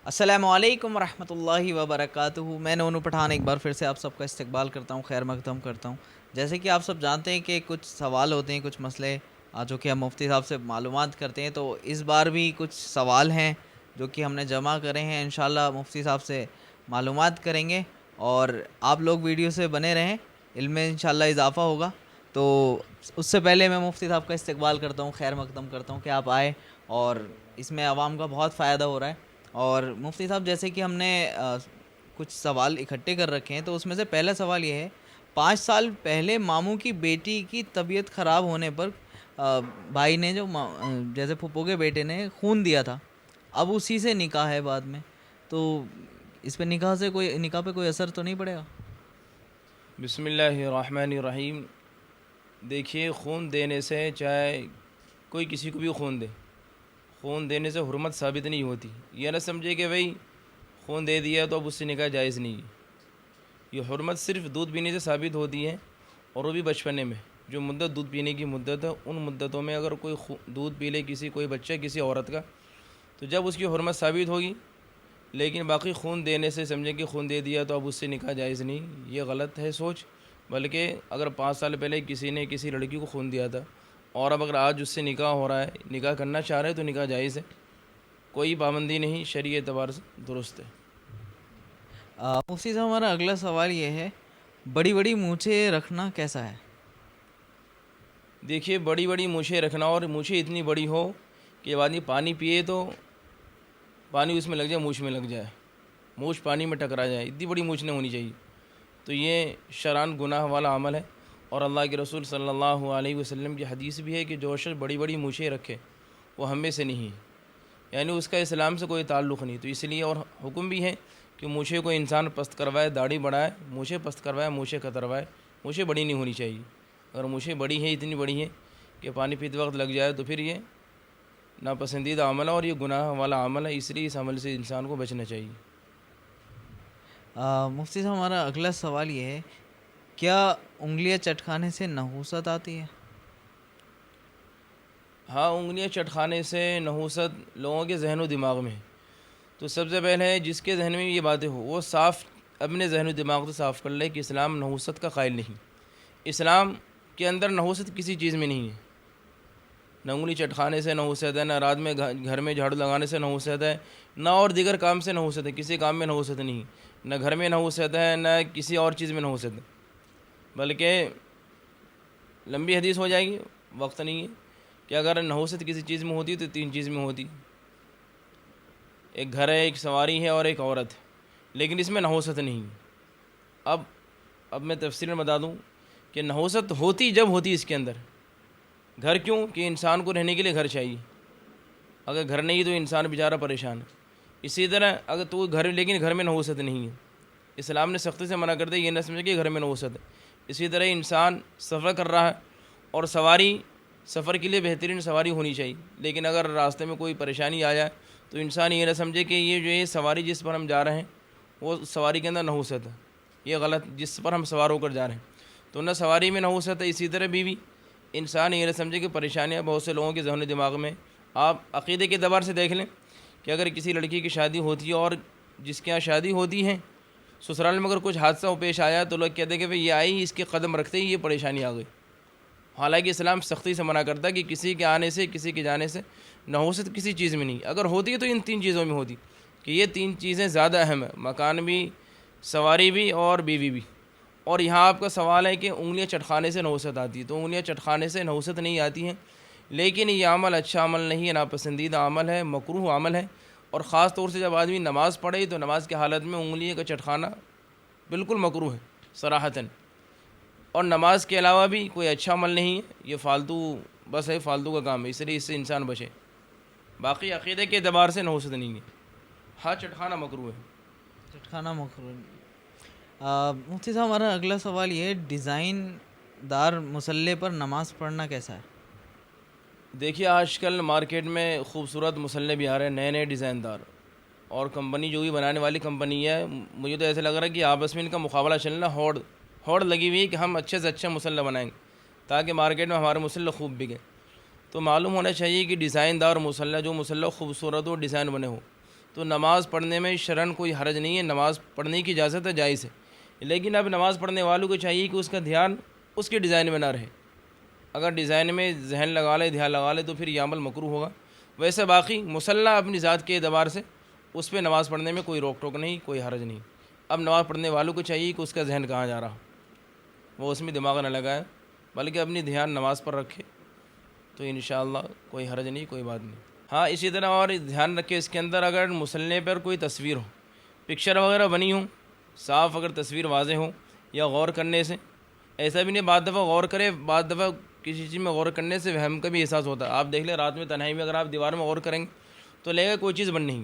السلام علیکم ورحمۃ اللہ وبرکاتہ۔ میں نونو پٹھان ایک بار پھر سے آپ سب کا استقبال کرتا ہوں، خیر مقدم کرتا ہوں۔ جیسے کہ آپ سب جانتے ہیں کہ کچھ سوال ہوتے ہیں، کچھ مسئلے جو کہ ہم مفتی صاحب سے معلومات کرتے ہیں، تو اس بار بھی کچھ سوال ہیں جو کہ ہم نے جمع کرے ہیں، انشاءاللہ مفتی صاحب سے معلومات کریں گے، اور آپ لوگ ویڈیو سے بنے رہیں، علم میں انشاءاللہ اضافہ ہوگا۔ تو اس سے پہلے میں مفتی صاحب کا استقبال کرتا ہوں، خیر مقدم کرتا ہوں کہ آپ آئے، اور اس میں عوام کا بہت فائدہ ہو رہا ہے۔ اور مفتی صاحب، جیسے کہ ہم نے کچھ سوال اکٹھے کر رکھے ہیں، تو اس میں سے پہلا سوال یہ ہے، 5 سال پہلے ماموں کی بیٹی کی طبیعت خراب ہونے پر بھائی نے جیسے پھپھو کے بیٹے نے خون دیا تھا، اب اسی سے نکاح ہے بعد میں، تو اس پہ نکاح پہ کوئی اثر تو نہیں پڑے گا؟ بسم اللہ الرحمن الرحیم۔ دیکھیے، خون دینے سے چاہے کوئی کسی کو بھی خون دینے سے حرمت ثابت نہیں ہوتی۔ یہ نہ سمجھے کہ بھئی خون دے دیا تو اب اس سے نکاح جائز نہیں ہے۔ یہ حرمت صرف دودھ پینے سے ثابت ہوتی ہے، اور وہ بھی بچپنے میں۔ جو مدت دودھ پینے کی مدت ہے، ان مدتوں میں اگر کوئی دودھ پی لے کوئی بچہ کسی عورت کا، تو جب اس کی حرمت ثابت ہوگی۔ لیکن باقی خون دینے سے سمجھیں کہ خون دے دیا تو اب اس سے نکاح جائز نہیں، یہ غلط ہے سوچ۔ بلکہ اگر 5 سال پہلے کسی نے کسی لڑکی کو خون دیا تھا، اور اب اگر آج اس سے نکاح ہو رہا ہے، نکاح کرنا چاہ رہے ہیں، تو نکاح جائز ہے، کوئی پابندی نہیں، شرعی اعتبار سے درست ہے۔ مفتی صاحب، ہمارا اگلا سوال یہ ہے، بڑی بڑی مونچھیں رکھنا کیسا ہے؟ دیکھیے، بڑی بڑی مونچھیں رکھنا، اور مونچھیں اتنی بڑی ہو کہ جب آدمی پانی پیے تو پانی اس میں لگ جائے، مونچھ میں لگ جائے، مونچھ پانی میں ٹکرا جائے، اتنی بڑی مونچھ نہیں ہونی چاہیے، تو یہ شرعاً گناہ والا عمل ہے۔ اور اللہ کے رسول صلی اللہ علیہ وسلم کی حدیث بھی ہے کہ جو شخص بڑی بڑی مونچھیں رکھے وہ ہم میں سے نہیں ہے، یعنی اس کا اسلام سے کوئی تعلق نہیں۔ تو اس لیے اور حکم بھی ہے کہ مونچھیں کو انسان پست کروائے، داڑھی بڑھائے، مونچھیں پست کروائے، مونچھیں کتروائے، مونچھیں بڑی نہیں ہونی چاہیے۔ اگر مونچھیں بڑی ہیں، اتنی بڑی ہیں کہ پانی پیتے وقت لگ جائے، تو پھر یہ ناپسندیدہ عمل ہے اور یہ گناہ والا عمل ہے، اس لیے اس عمل سے انسان کو بچنا چاہیے۔ مفتی صاحب، ہمارا اگلا سوال یہ ہے، کیا انگلیاں چٹکانے سے نحوست آتی ہے؟ ہاں، انگلیاں چٹکانے سے نحوست لوگوں کے ذہن و دماغ میں ہے، تو سب سے پہلے جس کے ذہن میں یہ باتیں ہو، وہ صاف اپنے ذہن و دماغ سے صاف کر لے کہ اسلام نحوست کا قائل نہیں۔ اسلام کے اندر نحوست کسی چیز میں نہیں ہے۔ نہ انگلی چٹکانے سے نحوست ہے، نہ رات میں گھر میں جھاڑو لگانے سے نحوست ہے، نہ اور دیگر کام سے نحوست ہے، کسی کام میں نحوست نہیں، نہ گھر میں نحوست ہے، نہ کسی اور چیز میں نحوست ہے۔ بلکہ لمبی حدیث ہو جائے گی، وقت نہیں ہے، کہ اگر نحوست کسی چیز میں ہوتی تو 3 چیز میں ہوتی، ایک گھر ہے، ایک سواری ہے، اور ایک عورت ہے، لیکن اس میں نحوست نہیں۔ اب میں تفصیل میں بتا دوں کہ نحوست ہوتی جب ہوتی اس کے اندر گھر، کیوں کہ انسان کو رہنے کے لیے گھر چاہیے، اگر گھر نہیں تو انسان بیچارہ پریشان ہے۔ اسی طرح اگر تو گھر، لیکن گھر میں نحوست نہیں ہے، اسلام نے سختی سے منع کر دیا، یہ نہ سمجھے کہ گھر میں نحوست ہے۔ اسی طرح انسان سفر کر رہا ہے، اور سواری سفر کے لیے بہترین سواری ہونی چاہیے، لیکن اگر راستے میں کوئی پریشانی آ جائے تو انسان یہ نہ سمجھے کہ یہ سواری جس پر ہم جا رہے ہیں وہ سواری کے اندر نحوست ہے، یہ غلط، جس پر ہم سوار ہو کر جا رہے ہیں تو نہ سواری میں نحوست ہے۔ اسی طرح بیوی، انسان یہ نہ سمجھے کہ پریشانیاں بہت سے لوگوں کے ذہن و دماغ میں۔ آپ عقیدے کے اعتبار سے دیکھ لیں کہ اگر کسی لڑکی کی شادی ہوتی ہے، اور جس کے یہاں شادی ہوتی ہے، سسرال میں اگر کچھ حادثہ پیش آیا تو لوگ کہتے ہیں کہ بھئی یہ آئی، اس کے قدم رکھتے ہی یہ پریشانی آ گئی۔ حالانکہ اسلام سختی سے منع کرتا ہے کہ کسی کے آنے سے، کسی کے جانے سے نحوست کسی چیز میں نہیں، اگر ہوتی ہے تو ان 3 چیزوں میں ہوتی، کہ یہ 3 چیزیں زیادہ اہم ہیں، مکان بھی، سواری بھی، اور بیوی بھی۔ اور یہاں آپ کا سوال ہے کہ انگلیاں چٹکانے سے نحوست آتی ہے، تو انگلیاں چٹکانے سے نحوست نہیں آتی ہیں، لیکن یہ عمل اچھا عمل نہیں ہے، ناپسندیدہ عمل ہے، مکروہ عمل ہے، اور خاص طور سے جب آدمی نماز پڑھے تو نماز کی حالت میں انگلیوں کا چٹکانا بالکل مکروہ ہے صراحتاً۔ اور نماز کے علاوہ بھی کوئی اچھا عمل نہیں ہے، یہ فالتو بس ہے، فالتو کا کام ہے، اس لیے اس سے انسان بچے۔ باقی عقیدے کے اعتبار سے نحوست نہیں ہے، ہاں چٹکانا مکروہ ہے۔ چٹکانا مکروہ۔ مفتی صاحب، ہمارا اگلا سوال یہ ہے، ڈیزائن دار مسلح پر نماز پڑھنا کیسا ہے؟ دیکھیے، آج کل مارکیٹ میں خوبصورت مسلح بھی آ رہے ہیں، نئے نئے ڈیزائن دار، اور کمپنی جو بھی بنانے والی کمپنی ہے، مجھے تو ایسا لگ رہا ہے کہ آپس میں ان کا مقابلہ چلنا، ہوڑ لگی ہوئی ہے کہ ہم اچھے سے اچھا مسلح بنائیں گے تاکہ مارکیٹ میں ہمارے مسلح خوب بکے۔ تو معلوم ہونا چاہیے کہ ڈیزائن دار مسلح، جو مسلح خوبصورت ہو، ڈیزائن بنے ہو، تو تو نماز پڑھنے میں شرعاً کوئی حرج نہیں ہے، نماز پڑھنے کی اجازت ہے، جائز ہے، لیکن اب نماز پڑھنے والوں کو چاہیے کہ اس کا دھیان اس کے ڈیزائن میں نہ رہے۔ اگر ڈیزائن میں ذہن لگا لے، دھیان لگا لے، تو پھر یہ عمل مکروہ ہوگا۔ ویسے باقی مصلی اپنی ذات کے اعتبار سے اس پہ نماز پڑھنے میں کوئی روک ٹوک نہیں، کوئی حرج نہیں۔ اب نماز پڑھنے والوں کو چاہیے کہ اس کا ذہن کہاں جا رہا، وہ اس میں دماغ نہ لگائے، بلکہ اپنی دھیان نماز پر رکھے، تو انشاءاللہ کوئی حرج نہیں، کوئی بات نہیں۔ ہاں اسی طرح اور دھیان رکھے اس کے اندر، اگر مصلی پر کوئی تصویر ہو، پکچر وغیرہ بنی ہوں، صاف اگر تصویر واضح ہو، یا غور کرنے سے، ایسا بھی نہیں بعض دفعہ غور کرے، بعض دفعہ کسی چیز میں غور کرنے سے وہم کا بھی احساس ہوتا ہے۔ آپ دیکھ لیں رات میں تنہائی میں اگر آپ دیوار میں غور کریں گے تو لگے گا کوئی چیز بن نہیں،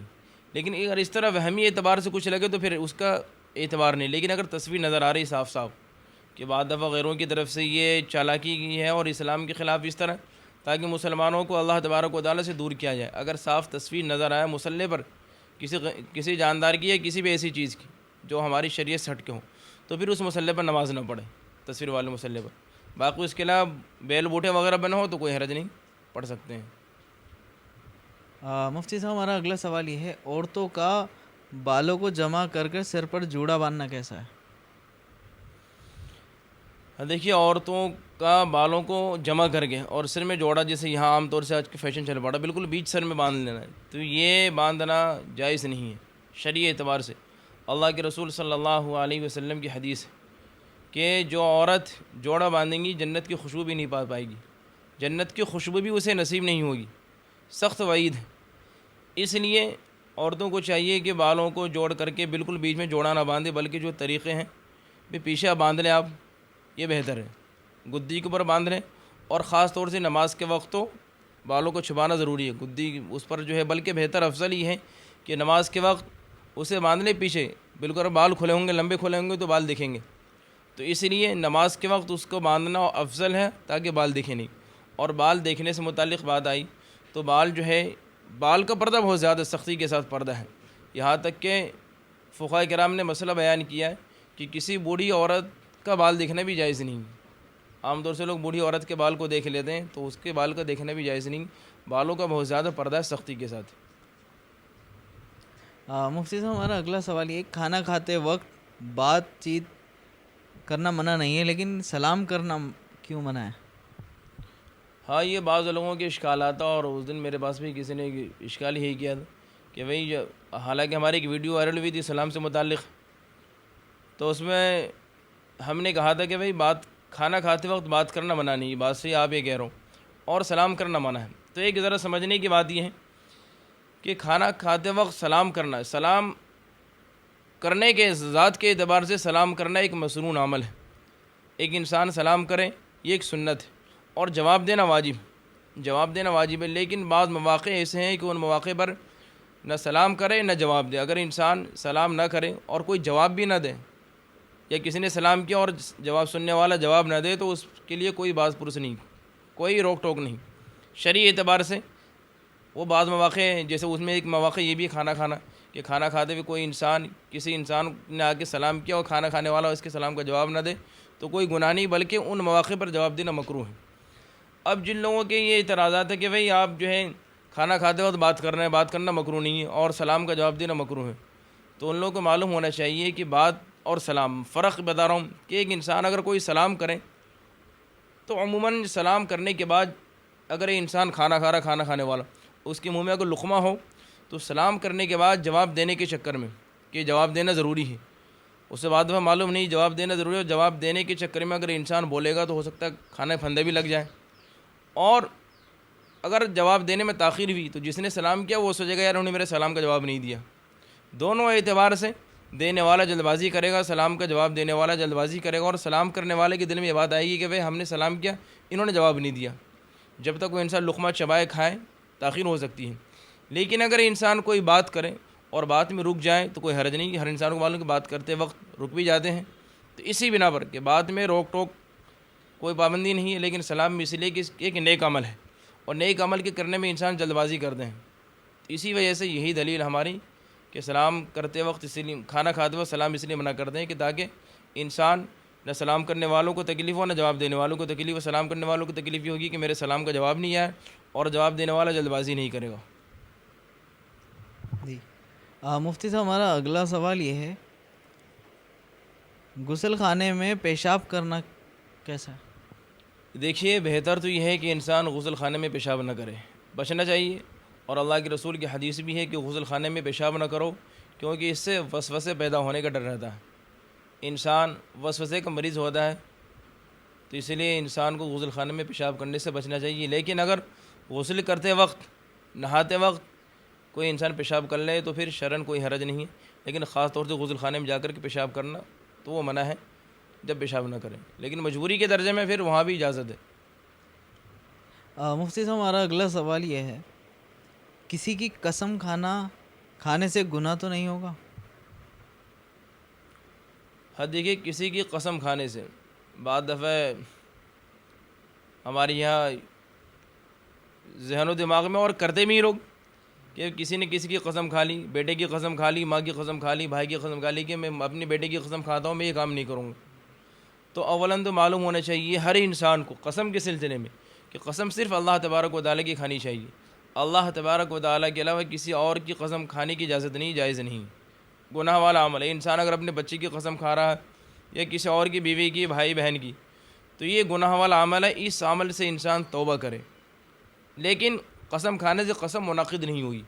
لیکن اگر اس طرح وہمی اعتبار سے کچھ لگے تو پھر اس کا اعتبار نہیں۔ لیکن اگر تصویر نظر آ رہی صاف صاف کہ بعض دفعہ غیروں کی طرف سے یہ چالاکی کی ہے اور اسلام کے خلاف اس طرح، تاکہ مسلمانوں کو اللہ تبارک و تعالیٰ سے دور کیا جائے، اگر صاف تصویر نظر آئے مصلی پر کسی جاندار کی یا کسی بھی ایسی چیز کی جو ہماری شریعت سے ہٹ کے ہو، تو پھر اس مصلی پر نماز نہ پڑھے، تصویر والے مصلی پر۔ باقی اس کے علاوہ بیل بوٹے وغیرہ بنا ہو تو کوئی حرج نہیں، پڑھ سکتے ہیں۔ مفتی صاحب ہمارا اگلا سوال یہ ہے، عورتوں کا بالوں کو جمع کر کر سر پر جوڑا باندھنا کیسا ہے؟ دیکھیے عورتوں کا بالوں کو جمع کر کے اور سر میں جوڑا، جیسے یہاں عام طور سے آج کے فیشن چل پڑا، بالکل بیچ سر میں باندھ لینا ہے، تو یہ باندھنا جائز نہیں ہے شرعی اعتبار سے۔ اللہ کے رسول صلی اللہ علیہ وسلم کی حدیث ہے کہ جو عورت جوڑا باندھیں گی جنت کی خوشبو بھی نہیں پا پائے گی، جنت کی خوشبو بھی اسے نصیب نہیں ہوگی، سخت وعید ہے۔ اس لیے عورتوں کو چاہیے کہ بالوں کو جوڑ کر کے بالکل بیچ میں جوڑا نہ باندھے، بلکہ جو طریقے ہیں بھی پیچھے باندھ لیں آپ، یہ بہتر ہے، گدی کے اوپر باندھ لیں، اور خاص طور سے نماز کے وقت تو بالوں کو چھپانا ضروری ہے، گدی اس پر جو ہے، بلکہ بہتر افضل یہ ہے کہ نماز کے وقت اسے باندھ لیں پیچھے، بالکل بال کھلے ہوں گے، لمبے کھلے ہوں گے تو بال دکھیں گے، تو اس لیے نماز کے وقت اس کو باندھنا افضل ہے تاکہ بال دکھیں نہیں۔ اور بال دیکھنے سے متعلق بات آئی تو بال جو ہے، بال کا پردہ بہت زیادہ سختی کے ساتھ پردہ ہے، یہاں تک کہ فقہاء کرام نے مسئلہ بیان کیا ہے کہ کسی بوڑھی عورت کا بال دیکھنا بھی جائز نہیں۔ عام طور سے لوگ بوڑھی عورت کے بال کو دیکھ لیتے ہیں، تو اس کے بال کا دیکھنا بھی جائز نہیں، بالوں کا بہت زیادہ پردہ ہے سختی کے ساتھ۔ مفتی صاحب ہمارا اگلا سوال یہ ہے، کھانا کھاتے وقت بات چیت کرنا منع نہیں ہے، لیکن سلام کرنا کیوں منع ہے؟ ہاں یہ بعض لوگوں کے اشکالات، اور اس دن میرے پاس بھی کسی نے اشکال یہی کیا تھا کہ بھئی حالانکہ ہماری ایک ویڈیو وائرل ہوئی تھی سلام سے متعلق، تو اس میں ہم نے کہا تھا کہ بھئی کھانا کھاتے وقت بات کرنا منع نہیں، بات سے آپ یہ کہہ رہا ہوں، اور سلام کرنا منع ہے۔ تو ایک ذرا سمجھنے کی بات یہ ہے کہ کھانا کھاتے وقت سلام کرنا، سلام کرنے کے ذات کے اعتبار سے سلام کرنا ایک مسنون عمل ہے، ایک انسان سلام کرے یہ ایک سنت ہے، اور جواب دینا واجب ہے، لیکن بعض مواقع ایسے ہیں کہ ان مواقع پر نہ سلام کرے نہ جواب دے۔ اگر انسان سلام نہ کرے اور کوئی جواب بھی نہ دے، یا کسی نے سلام کیا اور جواب سننے والا جواب نہ دے، تو اس کے لیے کوئی باز پرس نہیں، کوئی روک ٹوک نہیں شرعی اعتبار سے۔ وہ بعض مواقع ہیں، جیسے اس میں ایک مواقع یہ بھی کھانا کھانا، کہ کھانا کھاتے ہوئے کوئی انسان کسی انسان نے آ کے سلام کیا اور کھانا کھانے والا اس کے سلام کا جواب نہ دے، تو کوئی گناہ نہیں، بلکہ ان مواقع پر جواب دینا مکروہ ہے۔ اب جن لوگوں کے یہ اعتراضات ہے کہ بھئی آپ جو ہے کھانا کھاتے وقت بات کر رہے ہیں، بات کرنا مکروہ نہیں ہے اور سلام کا جواب دینا مکروہ ہے، تو ان لوگوں کو معلوم ہونا چاہیے کہ بات اور سلام فرق بتا رہا ہوں، کہ ایک انسان اگر کوئی سلام کرے تو عموماً سلام کرنے کے بعد اگر یہ انسان کھانا کھا رہا، کھانا کھانے والا، اس کے منہ میں اگر لقمہ ہو تو سلام کرنے کے بعد جواب دینے کے چکر میں، کہ جواب دینا ضروری ہے، اسے بعد میں معلوم نہیں جواب دینا ضروری ہے، اور جواب دینے کے چکر میں اگر انسان بولے گا تو ہو سکتا ہے کھانے پھندے بھی لگ جائیں، اور اگر جواب دینے میں تاخیر ہوئی تو جس نے سلام کیا وہ سوچے گا یار انہوں نے میرے سلام کا جواب نہیں دیا۔ دونوں اعتبار سے دینے والا جلد بازی کرے گا، سلام کا جواب دینے والا جلد بازی کرے گا، اور سلام کرنے والے کے دل میں یہ بات آئے گی کہ بھئی ہم نے سلام کیا، انہوں نے جواب نہیں دیا۔ جب تک وہ انسان لقمہ چبائے کھائے تاخیر ہو سکتی ہے، لیکن اگر انسان کوئی بات کرے اور بات میں رک جائے تو کوئی حرج نہیں، ہر انسان کو معلوم کہ بات کرتے وقت رک بھی جاتے ہیں، تو اسی بنا پر کہ بات میں روک ٹوک کوئی پابندی نہیں ہے، لیکن سلام اس لیے کہ ایک نیک عمل ہے، اور نیک عمل کے کرنے میں انسان جلد بازی کرتے ہیں، تو اسی وجہ سے یہی دلیل ہماری کہ سلام کرتے وقت اسی لیے، کھانا کھاتے وقت سلام اس لیے منع کرتے ہیں کہ تاکہ انسان نہ سلام کرنے والوں کو تکلیف ہو نہ جواب دینے والوں کو تکلیف ہو۔ سلام کرنے والوں کو تکلیف یہ ہوگی کہ میرے سلام کا جواب نہیں آیا، اور جواب دینے والا جلد بازی نہیں کرے گا۔ جی مفتی صاحب ہمارا اگلا سوال یہ ہے، غسل خانے میں پیشاب کرنا کیسا ہے؟ دیکھیے بہتر تو یہ ہے کہ انسان غسل خانے میں پیشاب نہ کرے، بچنا چاہیے، اور اللہ کے رسول کی حدیث بھی ہے کہ غسل خانے میں پیشاب نہ کرو، کیونکہ اس سے وسوسے پیدا ہونے کا ڈر رہتا ہے، انسان وسوسے کا مریض ہوتا ہے، تو اسی لیے انسان کو غسل خانے میں پیشاب کرنے سے بچنا چاہیے۔ لیکن اگر غسل کرتے وقت، نہاتے وقت کوئی انسان پیشاب کر لے تو پھر شرعاً کوئی حرج نہیں ہے، لیکن خاص طور سے غسل خانے میں جا کر کے پیشاب کرنا تو وہ منع ہے، جب پیشاب نہ کریں، لیکن مجبوری کے درجے میں پھر وہاں بھی اجازت ہے۔ مفتی صاحب ہمارا اگلا سوال یہ ہے، کسی کی قسم کھانے سے گناہ تو نہیں ہوگا؟ ہاں دیکھیے، کسی کی قسم کھانے سے بعض دفعہ ہمارے یہاں ذہن و دماغ میں اور کرتے بھی لوگ کہ کسی نے کسی کی قسم کھا لی، بیٹے کی قسم کھا لی، ماں کی قسم کھا لی، بھائی کی قسم کھا لی کہ میں اپنی بیٹے کی قسم کھاتا ہوں، میں یہ کام نہیں کروں گا۔ تو اولاً تو معلوم ہونا چاہیے ہر انسان کو قسم کے سلسلے میں کہ قسم صرف اللہ تبارک و تعالیٰ کی کھانی چاہیے، اللہ تبارک و تعالیٰ کے علاوہ کسی اور کی قسم کھانے کی اجازت نہیں، جائز نہیں، گناہ والا عمل ہے۔ انسان اگر اپنے بچے کی قسم کھا رہا ہے یا کسی اور کی بیوی کی، بھائی بہن کی، تو یہ گناہ والا عمل ہے، اس عمل سے انسان توبہ کرے۔ لیکن قسم کھانے سے قسم منعقد نہیں ہوگی،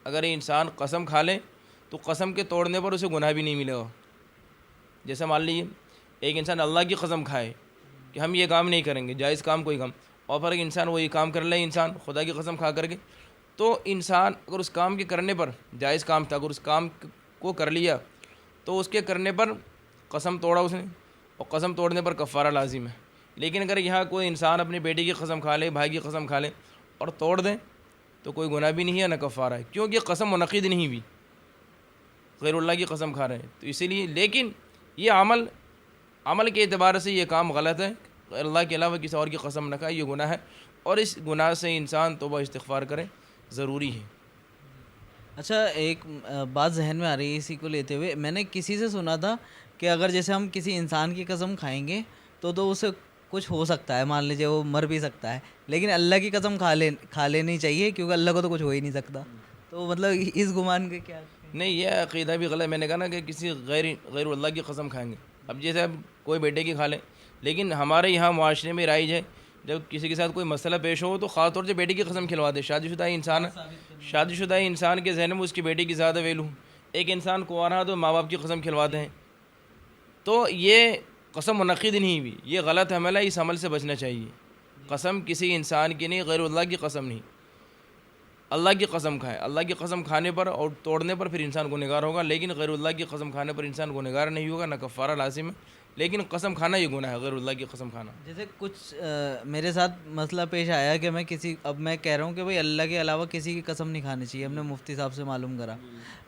اگر انسان قسم کھا لے تو قسم کے توڑنے پر اسے گناہ بھی نہیں ملے گا۔ جیسے مان لیجیے ایک انسان اللہ کی قسم کھائے کہ ہم یہ کام نہیں کریں گے، جائز کام کوئی کام، اور پھر ایک انسان وہی کام کر لے، انسان خدا کی قسم کھا کر کے، تو انسان اگر اس کام کے کرنے پر، جائز کام تھا، اگر اس کام کو کر لیا تو اس کے کرنے پر قسم توڑا اس نے، اور قسم توڑنے پر کفارہ لازم ہے۔ لیکن اگر یہاں کوئی انسان اپنی بیٹی کی قسم کھا لے، بھائی کی قسم کھا لے اور توڑ دیں تو کوئی گناہ بھی نہیں ہے، نہ کفارہ ہے، کیونکہ قسم منعقد نہیں ہوئی، غیر اللہ کی قسم کھا رہے ہیں، تو اسی لیے۔ لیکن یہ عمل کے اعتبار سے یہ کام غلط ہے، غیر اللہ کے علاوہ کسی اور کی قسم نہ کھائے، یہ گناہ ہے، اور اس گناہ سے انسان توبہ استغفار کرے، ضروری ہے۔ اچھا، ایک بات ذہن میں آ رہی ہے اسی کو لیتے ہوئے، میں نے کسی سے سنا تھا کہ اگر جیسے ہم کسی انسان کی قسم کھائیں گے تو اسے کچھ ہو سکتا ہے، مان لیجیے وہ مر بھی سکتا ہے، لیکن اللہ کی قسم کھا لینی چاہیے کیونکہ اللہ کو تو کچھ ہو ہی نہیں سکتا، تو مطلب اس گمان کے کیا؟ نہیں، یہ عقیدہ بھی غلط، میں نے کہا نا کہ کسی غیر اللہ کی قسم کھائیں گے، اب جیسے اب کوئی بیٹے کی کھا لے، لیکن ہمارے یہاں معاشرے میں رائج ہے جب کسی کے ساتھ کوئی مسئلہ پیش ہو تو خاص طور سے بیٹی کی قسم کھلوا دے، شادی شدہ انسان کے ذہن میں اس کی بیٹی کی زیادہ ویلو، ایک انسان کنوارا تو ماں باپ کی قسم کھلواتے ہیں، تو یہ قسم منعقد نہیں ہوئی، یہ غلط عمل ہے، اس عمل سے بچنا چاہیے۔ قسم کسی انسان کی نہیں، غیر اللہ کی قسم نہیں، اللہ کی قسم کھائے، اللہ کی قسم کھانے پر اور توڑنے پر پھر انسان گنہگار ہوگا، لیکن غیر اللہ کی قسم کھانے پر انسان گنہگار نہیں ہوگا، نہ کفارہ لازم ہے، لیکن قسم کھانا یہ گناہ ہے، غیر اللہ کی قسم کھانا۔ جیسے کچھ میرے ساتھ مسئلہ پیش آیا کہ میں کہہ رہا ہوں کہ بھائی اللہ کے علاوہ کسی کی قسم نہیں کھانی چاہیے، ہم نے مفتی صاحب سے معلوم کرا،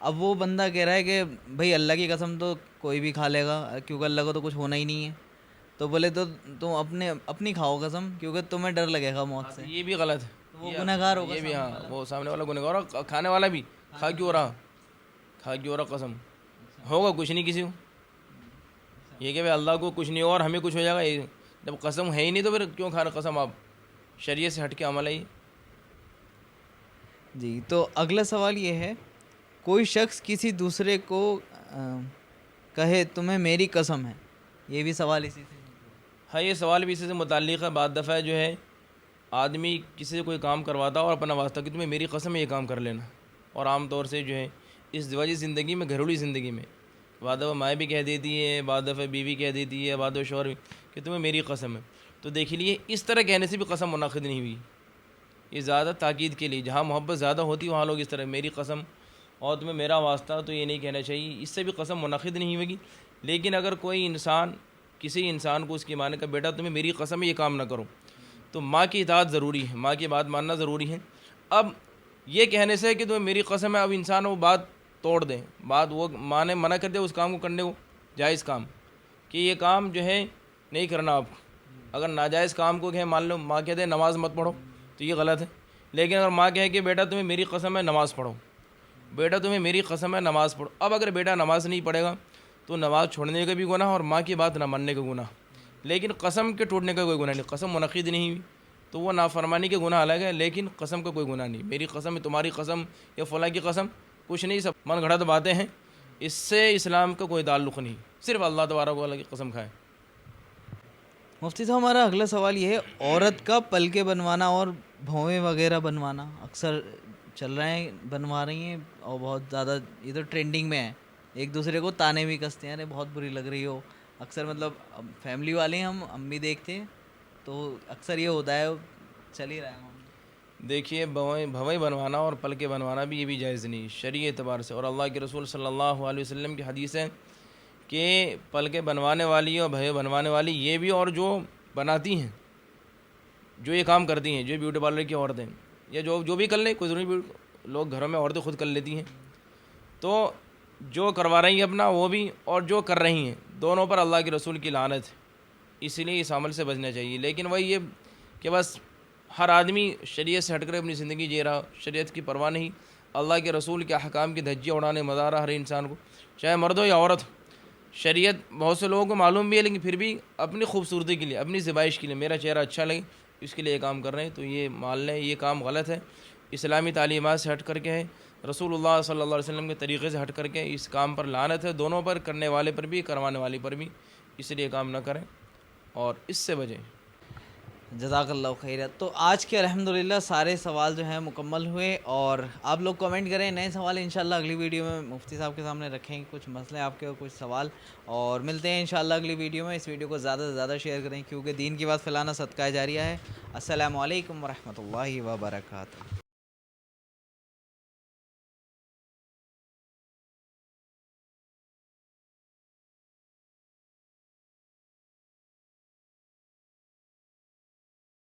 اب وہ بندہ کہہ رہا ہے کہ بھائی اللہ کی قسم تو کوئی بھی کھا لے گا کیونکہ اللہ کو تو کچھ ہونا ہی نہیں ہے، تو بولے تو تم اپنی کھاؤ قسم کیونکہ تمہیں ڈر لگے گا موت سے، یہ بھی غلط ہے، وہ گنہگار ہوگا، یہ بھی، ہاں، وہ سامنے والا گنہگار ہوگا، کھانے والا بھی کھا کیوں رہا قسم، ہوگا کچھ نہیں کسی کو، یہ کہ اللہ کو کچھ نہیں ہو اور ہمیں کچھ ہو جائے گا، یہ جب قسم ہے ہی نہیں تو پھر کیوں کھا رہا قسم؟ آپ شریعت سے ہٹ کے عمل ہے یہ۔ جی، تو اگلا سوال یہ ہے، کوئی شخص کسی دوسرے کو کہے تمہیں میری قسم ہے، یہ بھی سوال اسی سے؟ ہاں، یہ سوال بھی اسی سے متعلق ہے، بعض دفعہ جو ہے آدمی کسی سے کوئی کام کرواتا اور اپنا واسطہ کہ تمہیں میری قسم ہے یہ کام کر لینا، اور عام طور سے جو ہے اس ازدواجی زندگی میں، گھریلو زندگی میں بعض دفعہ مائیں بھی کہہ دیتی ہے، بعض دفعہ بیوی کہہ دیتی ہے، بعض دفعہ شوہر بھی کہ تمہیں میری قسم ہے، تو دیکھ لیے اس طرح کہنے سے بھی قسم منعقد نہیں ہوئی، یہ زیادہ تاکید کے لیے، جہاں محبت زیادہ ہوتی وہاں لوگ اس طرح میری قسم اور تمہیں میرا واسطہ، تو یہ نہیں کہنا چاہیے، اس سے بھی قسم منعقد نہیں ہوگی۔ لیکن اگر کوئی انسان کسی انسان کو اس کی مانے کا بیٹا تمہیں میری قسم ہے یہ کام نہ کرو، تو ماں کی اطاعت ضروری ہے، ماں کی بات ماننا ضروری ہے۔ اب یہ کہنے سے کہ تمہیں میری قسم ہے، اب انسان وہ بات توڑ دیں، بات وہ ماں نے منع کر دے اس کام کو کرنے کو، جائز کام کہ یہ کام جو ہے نہیں کرنا آپ کو، اگر ناجائز کام کو کہ مان لو ماں کہہ دے نماز مت پڑھو تو یہ غلط ہے، لیکن اگر ماں کہے کہ بیٹا تمہیں میری قسم ہے نماز پڑھو، بیٹا تمہیں میری قسم ہے نماز پڑھو، اب اگر بیٹا نماز نہیں پڑھے گا تو نماز چھوڑنے کا بھی گناہ اور ماں کی بات نہ ماننے کا گناہ، لیکن قسم کے ٹوٹنے کا کوئی گناہ نہیں، قسم منعقد نہیں ہوئی تو وہ نافرمانی کے گناہ الگ ہے، لیکن قسم کا کوئی گناہ نہیں، میری قسم ہے تمہاری قسم یا فلاں کی قسم کچھ نہیں، سب من گھڑت باتیں ہیں، اس سے اسلام کا کوئی تعلق نہیں، صرف اللہ تبارک و تعالیٰ کی قسم کھائیں۔ مفتی صاحب ہمارا اگلا سوال یہ ہے، عورت کا پلکے بنوانا اور بھویں وغیرہ بنوانا اکثر چل رہے ہیں، بنوا رہی ہیں اور بہت زیادہ یہ تو ٹرینڈنگ میں ہے، ایک دوسرے کو تانے بھی کستے ہیں، ارے بہت بری لگ رہی ہو، اکثر مطلب فیملی والے ہم بھی دیکھتے ہیں تو اکثر یہ ہوتا ہے، چل ہی رہا ہے۔ دیکھیے بھویں بنوانا اور پلکے بنوانا بھی یہ بھی جائز نہیں شرعی اعتبار سے، اور اللہ کے رسول صلی اللہ علیہ وسلم کی حدیث ہے کہ پلکے بنوانے والی اور بھویں بنوانے والی یہ بھی، اور جو بناتی ہیں، جو یہ کام کرتی ہیں، جو بیوٹی پارلر کی عورتیں یا جو بھی کر لیں، کوئی ضروری لوگ گھروں میں عورتیں خود کر لیتی ہیں، تو جو کروا رہی ہیں اپنا وہ بھی اور جو کر رہی ہیں، دونوں پر اللہ کے رسول کی لعنت ہے، اسی لیے اس عمل سے بچنا چاہیے۔ لیکن وہی یہ کہ بس ہر آدمی شریعت سے ہٹ کر اپنی زندگی جی رہا، شریعت کی پرواہ نہیں، اللہ کے رسول کے احکام کی دھجیاں اڑانے مزہ آ رہا ہر انسان کو، چاہے مرد ہو یا عورت ہو۔ شریعت بہت سے لوگوں کو معلوم بھی ہے، لیکن پھر بھی اپنی خوبصورتی کے لیے، اپنی زیبائش کے لیے، میرا چہرہ اچھا لگے، اس کے لیے یہ کام کر رہے ہیں، تو یہ مان لیں یہ کام غلط ہے، اسلامی تعلیمات سے ہٹ کر کے ہے، رسول اللہ صلی اللہ علیہ وسلم کے طریقے سے ہٹ کر کے، اس کام پر لعنت ہے، دونوں پر، کرنے والے پر بھی کروانے والے پر بھی، اس لیے کام نہ کریں اور اس سے بچیں۔ جزاک اللہ خیر۔ تو آج کے الحمدللہ سارے سوال جو ہیں مکمل ہوئے، اور آپ لوگ کمنٹ کریں نئے سوال انشاءاللہ اگلی ویڈیو میں مفتی صاحب کے سامنے رکھیں گے، کچھ مسئلے آپ کے اور کچھ سوال، اور ملتے ہیں انشاءاللہ اگلی ویڈیو میں۔ اس ویڈیو کو زیادہ سے زیادہ شیئر کریں کیونکہ دین کی بات پھیلانا صدقہ جاریہ ہے۔ السلام علیکم ورحمۃ اللہ وبرکاتہ۔